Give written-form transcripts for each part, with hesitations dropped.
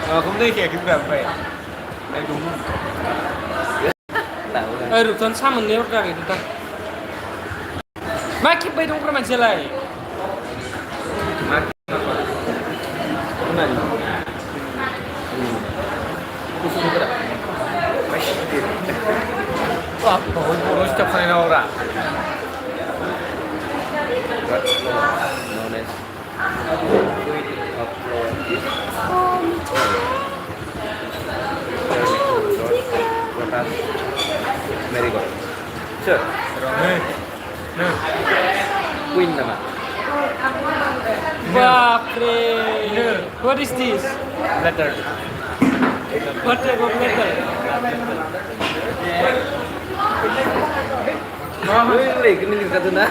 Không thấy kẻ cũng gặp vậy. Đây đúng. Rutan sama nih orang itu kan. Maki bay dong kerana jelai. Mana ni? Kusuk berapa? Masih dia. Wah, baru setiap kali nak orang. Merigo. Sure. Queen nama. Bapre. What is this? Letter. What type of letter? Wih, kini lihat tu na.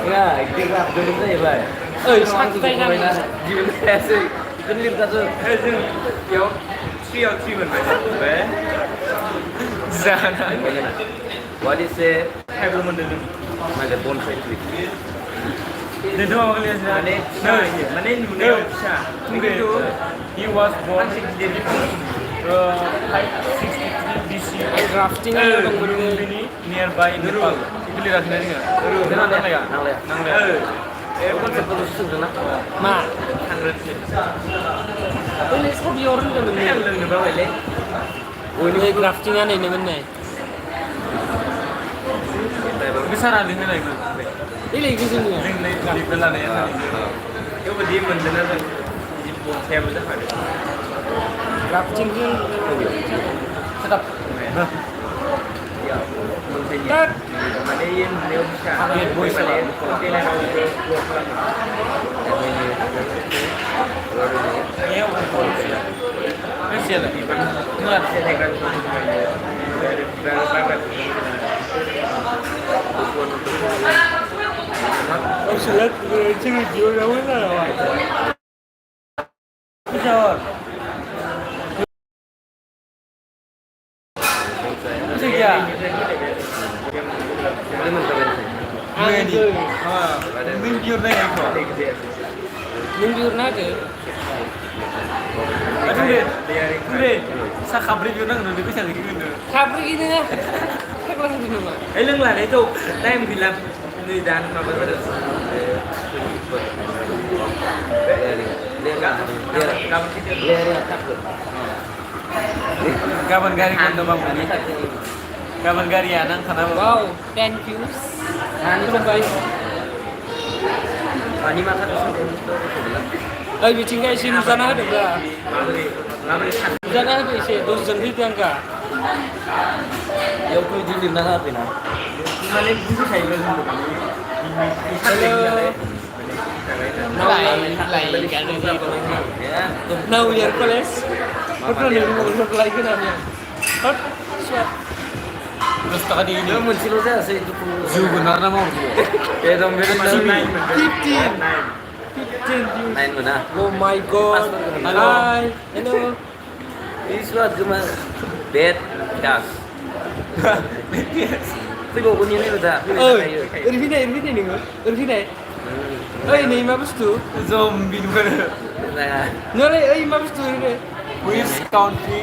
Ya, kita dulu ni ya, bay. Santai nak. Gimana sih? Kini lihat tu. Yo, three bay. Zana. What is a table mandelu? Mana bonsai tree. The dog is Mane Nunesha. He was born 563 BC. Drafting Nearby Nepal. Itu lihat sendiri nggak? Nang ya? Nang ya. Konsep terus tu na. Ma. 100 years. Ini seperti orang tu ni. Yang lebih bawah le. Ini drafting ani ni mana? Besar ada ni lagi. Ini lagi sini. Di belah ni. Itu berdiri mendengar di bawah table dah ada. Drafting ni. Sedap. Ya. Tak. Mana yang dia bisa. Ambil boy salah. Masih ada. Mulat saya tekan. Oh, silat ciri jual apa lah? Besar. Seja. Ini. Minggu ni apa? Minggu ni. Aduh, sa khabri juga nang nanti bisa lagi gitu. Khabri gini ya? Khabri gini mah. Eleng lah itu, time bilang ini dan apa terus. Kapan gari kan domang ini? Kapan gari anang kenapa? Wow, thank you. Terima kasih. Ani makan tu. Ay, bikin guys, ini sana ada dah. Sana ada sih, dos jengkit yang kah? Yo tu jadi nak apa na? Mana bisa saya belum. Lain kan ini. Now we are college. Betul ni, betul lagi kan ni. Hot, swat. Terus tadi ini. Yo muncul saja saya itu. Zoo benar nama. Eh, dong benar nama. 15. 15 Main mana? Oh my god. Hi. Hello. This was cuma bed gas. Tapi kau punya ni betul. Oh, Irvine ni kan? Irvine. Oh, ini apa tu? Zombie bukan. Nah, Nore, apa tu ini? Which country?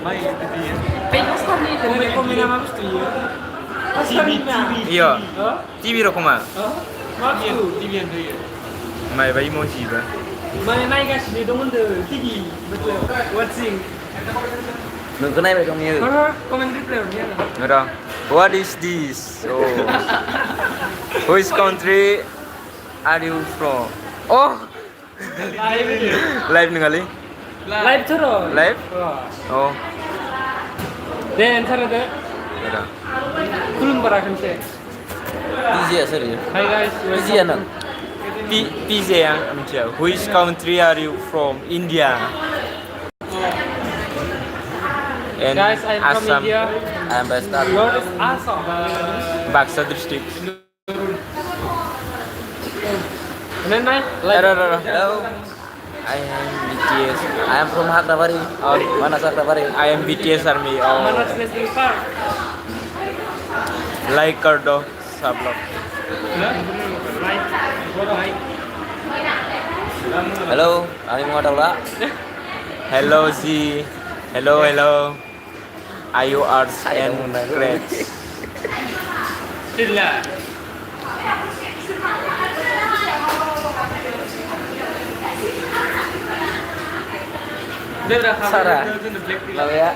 Mai itu dia. Pasal ni, komen apa tu ya? Pasal ni Iya. TV rokoma. Apa tu? TV yang dia. Mai bayi mau siapa? Mana naik gas ni dong tu, TV, betul. Watching. nunggu naik dong ni. Komen reply ni. Nora, what is this? Oh. Which country are you from? Oh, live nih kali. Live terus. Live? Oh. Dan cara tu, Nora. belum pernah kan saya. Easy ya sorry. Hi guys, Easy ya nak. PJ yang macam. Which country are you from? India. And Guys, I'm from Assam. India. I'm best at. Yours is Assam. Baksa district. And then I Hello. I am BTS. I am from Hakrabari. Mana Hakrabari? I am BTS Army. Oh. Mana National Park. Like Kardo Sablok. Hello, anh mua đâu đó? Hello Z. Hello. Are you arts and crafts? Sila. Sarah. Lalu ya,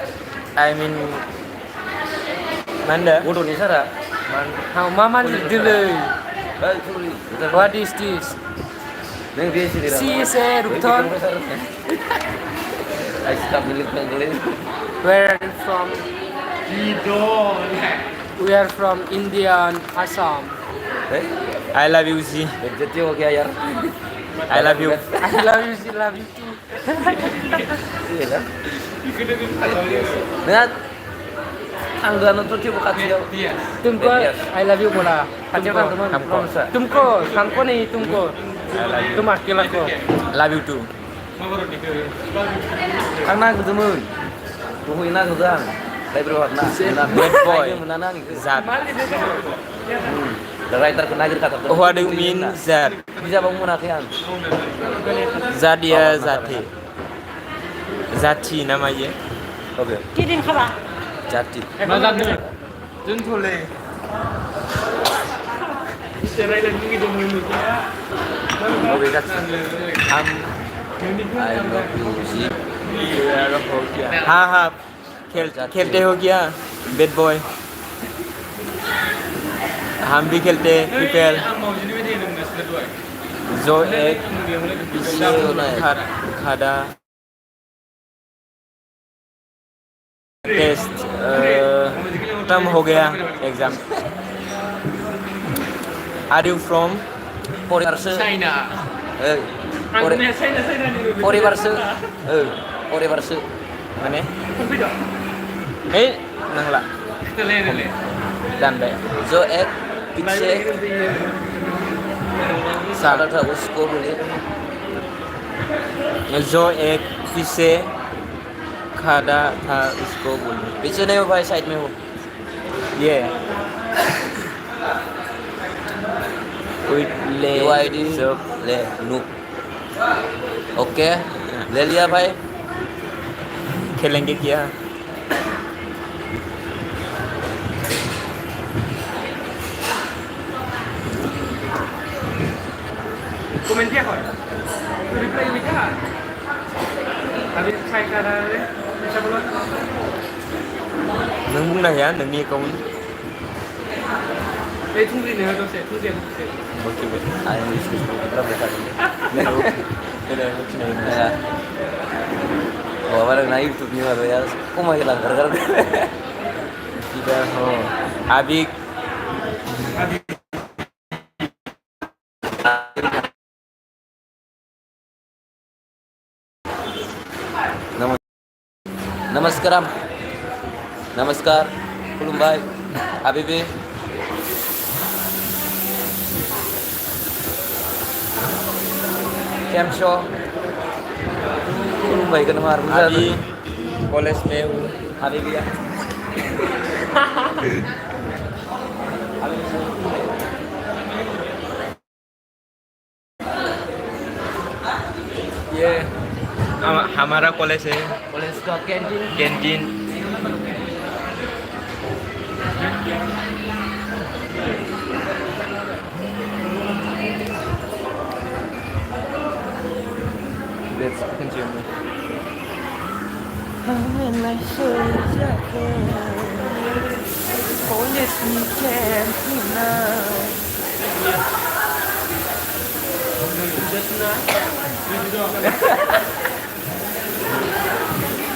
I mean Manda. bodo nih Sarah. How mama dulu. Sorry. What is this? Neng dia sini. She is a Rupton. I stop milik nenggelin. Where are you from? Idol. We are from India and Assam. I love you Z. Jadi oke ya. I love you. I love you Z. Love you too. Iya kan? Nah, anggaran itu dia bukan dia. तुमको I love you बोला. teman. तुमको नहीं तुमको. तुम अकेला को. Love you too. Karena temen. Tungguin aku kan. Saya berwarna. Bad boy. Menanang gitu. Zat. The writer kena kata. What do you mean Zat? Bisa bangun akian. Zat dia Zati. Zati namanya. Oke. Kidding kaba. Jati. Mazat Junthole. Serai lagi gitu mulut ya. Oke, Jati. I love you. हाँ खेलते हो क्या bed boy हम भी खेलते cricket जो एक खड़ा टेस्ट खत्म हो गया exam are you from Poribarse. China. China Poribarse. Poribarse. मैंने Video. नंगला Tele. dan deh जो एक पीछे सादा था उसको बोले जो एक पीछे खड़ा था उसको बोले पीछे नहीं हो भाई साइड में हो ये कोई ले UID सब ले नु ओके ले लिया भाई खेलेंगे क्या Komen dia kok. Reply bisa. Habis saya kata bisa belum? nâng muốn này á nâng đi công Eh tunggu ini harus saya tunggu. oke oke ayo kita berangkat udah sini ya bawa na YouTube nya baru ya kok mau hilang gara-gara tidak oh abik Namaskaram. Namaskar. Kulumbai. Habibi. Kem show. Kulumbai kan mar अभी college में हूँ Habibi ya. ये हमारा college है Kॉलेज का canteen canteen Let's continue.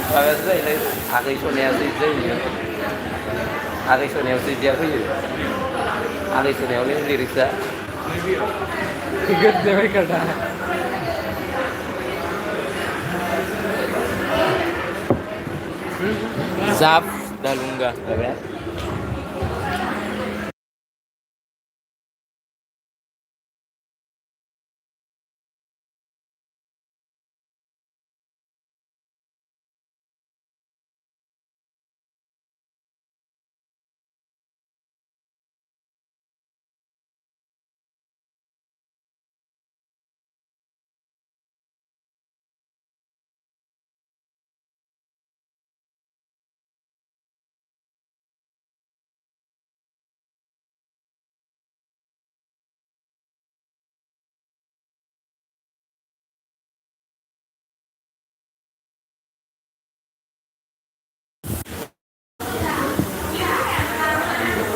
Bagas dai lai agai so ne asai dai. Agai so ne asai dia ko ye. Agai so ne ole lyrics da. Tiket देवे करना है. Zap डालूंगा Bagas.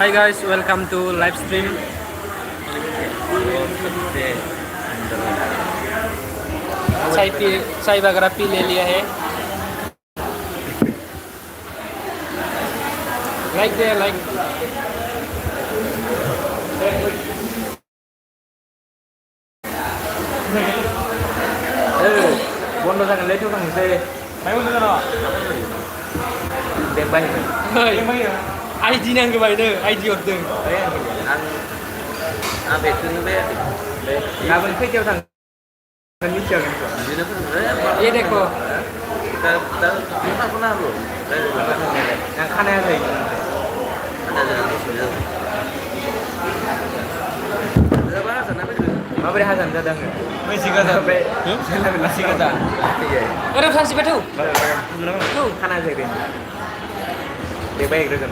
Hi guys, welcome to live stream. चाय वगैरह P ले लिया है. Like there, like. বন্ধ থাকলে লেটও থাকছে ভাই বন্ধ জানো Đẹp bay. Hey, ID nang cái bài nữa, ID order. Ăn về cưng bé. गाबोन खैथायाव थांगोन मिथियाव Jadi apa? Iya deh kok. Kita lima pernah bro. yang खानाया जायो Ada sudah. Ada bahasa apa itu? माबोरै हाजान जादों आङो मिथिगाजा बे मिथिगाजा Iya. Orang sanksi batu. tuh खाना जायो दे bike रोगोन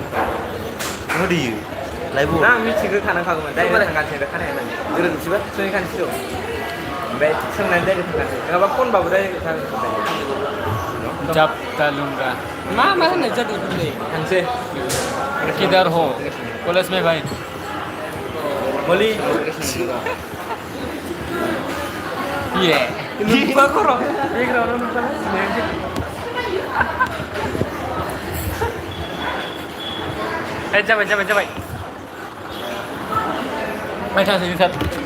Ngodi. Laibu. ना मिथिगो खाना खागौमोन डाइरेक्ट थांगासिनो खानाया माने Gerun siapa? सोंनि खानसियाव ओमफ्राय सोंनानै डाइरेक्ट थांगासिनो नङाबा फनबाबो डाइरेक्ट थांगासिनो जब तलूंगा. Mana nak jadi benda? थांसै Kiधर हो? कॉलेज में भाई. मलि Iya. Lupa korong. बेकग्राउन्डआव नुखाला Eh, coba. Baca sini, Sat.